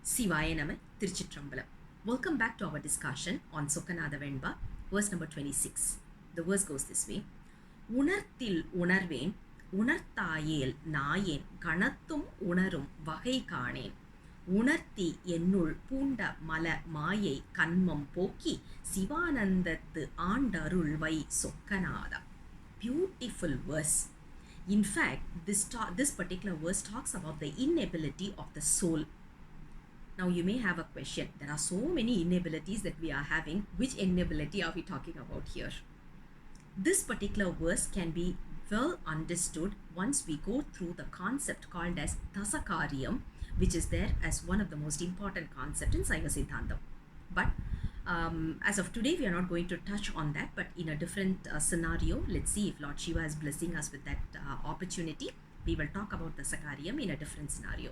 Sivaya Nama Tiruchitrambalam. Welcome back to our discussion on Sokkanatha Venba, verse number 26. The verse goes this way. Unarthil unarven, unarthil nayen, kanathum unarum vagai kanen. உணர்த்தி என்னுள் பூண்ட மல மாயை கண்மம் போக்கி சிவானந்தத்து ஆண்டருள்வை சொக்கநாதா. Beautiful verse. In fact, this particular verse talks about the inability of the soul. Now you may have a question. There are so many inabilities that we are having. Which inability are we talking about here? This particular verse can be well understood once we go through the concept called as Dasakaryam, which is there as one of the most important concepts in Saiva Siddhantam. But as of today, we are not going to touch on that, but in a different scenario. Let's see if Lord Shiva is blessing us with that opportunity. We will talk about the Sakaryam in a different scenario.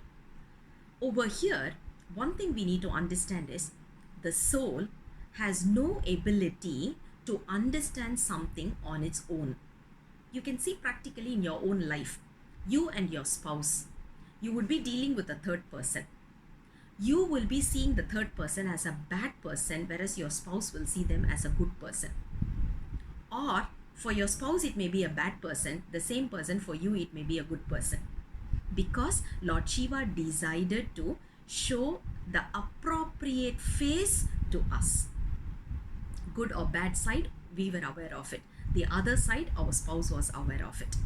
Over here, one thing we need to understand is the soul has no ability to understand something on its own. You can see practically in your own life, you and your spouse, you would be dealing with a third person. You will be seeing the third person as a bad person, whereas your spouse will see them as a good person. Or for your spouse, it may be a bad person. The same person for you, it may be a good person. Because Lord Shiva decided to show the appropriate face to us. Good or bad side, we were aware of it. The other side, our spouse was aware of it.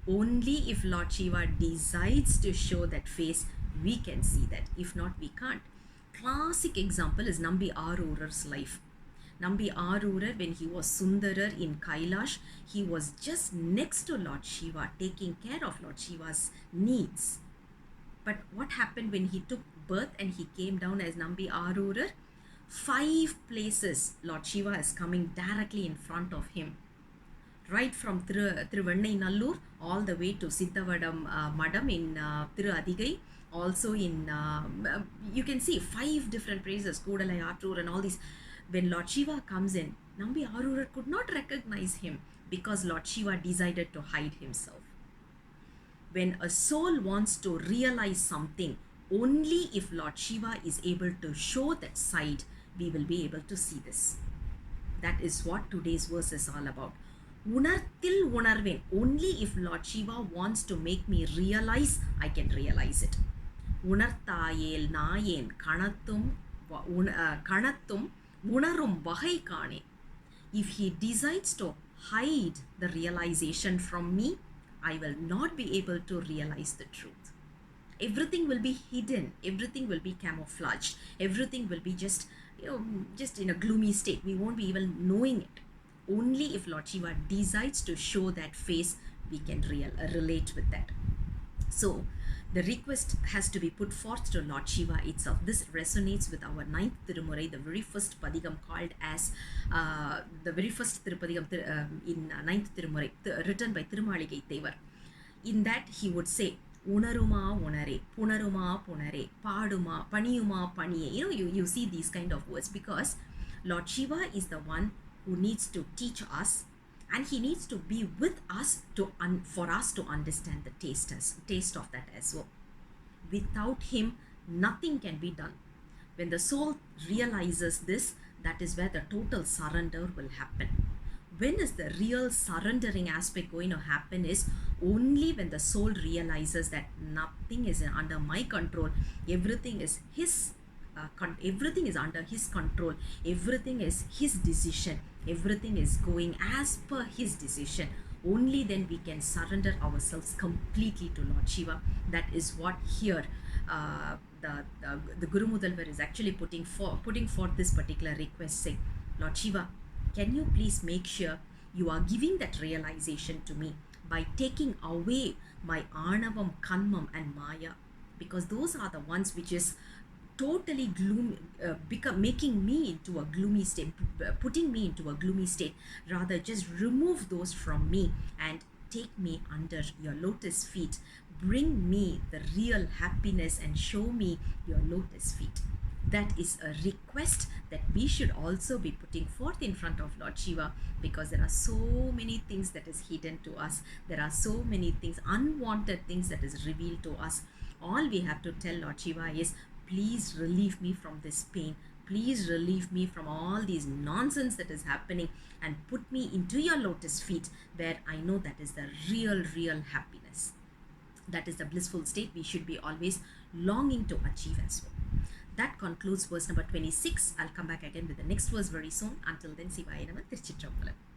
Only if Lord Shiva decides to show that face, we can see that. If not, we can't. Classic example is Nambi Arurar's life. Nambi Arurar, when he was Sundarar in Kailash, he was just next to Lord Shiva, taking care of Lord Shiva's needs. But what happened when he took birth and he came down as Nambi Arurar? 5 places Lord Shiva is coming directly in front of him. Right from Thiruvannai Nallur all the way to Siddhavadam Madam in Thiru Adigai. Also in, you can see 5 different places, Kodalai, Atrur and all these. When Lord Shiva comes in, Nambi Arurar could not recognize him because Lord Shiva decided to hide himself. When a soul wants to realize something, only if Lord Shiva is able to show that side, we will be able to see this. That is what today's verse is all about. Unarthil unarven. Only if Lord Shiva wants to make me realize, I can realize it. Unarthil nayen kanathum unarum vagai kaane. If he decides to hide the realization from me, I will not be able to realize the truth. Everything will be hidden. Everything will be camouflaged. Everything will be just in a gloomy state. We won't be even knowing it. Only if Lord Shiva decides to show that face, we can relate with that. So the request has to be put forth to Lord Shiva itself. This resonates with our 9th Tirumurai, the very first Padigam called as the very first Tirupadigam in 9th Tirumurai, written by Tirumaligai Thevar. In that he would say, Unaruma unare, punaruma punare, paduma, paniyuma paniye. You see these kind of words because Lord Shiva is the one who needs to teach us, and he needs to be with us for us to understand the taste of that as well. Without him, nothing can be done. When the soul realizes this, that is where the total surrender will happen. When is the real surrendering aspect going to happen is only when the soul realizes that nothing is under my control, everything is his everything is under his control, everything is his decision, everything is going as per his decision. Only then we can surrender ourselves completely to Lord Shiva. That is what here the Guru Mudalvar is actually putting forth this particular request, saying, Lord Shiva, can you please make sure you are giving that realization to me by taking away my Anavam, Kanmam and Maya, because those are the ones which is totally gloomy, making me into a gloomy state, putting me into a gloomy state. Rather, just remove those from me and take me under your lotus feet. Bring me the real happiness and show me your lotus feet. That is a request that we should also be putting forth in front of Lord Shiva, because there are so many things that is hidden to us. There are so many things, unwanted things that is revealed to us. All we have to tell Lord Shiva is, please relieve me from this pain. Please relieve me from all these nonsense that is happening and put me into your lotus feet, where I know that is the real happiness. That is the blissful state we should be always longing to achieve as well. That concludes verse number 26. I'll come back again with the next verse very soon. Until then, Sivaya Nama Tiruchitrambalam.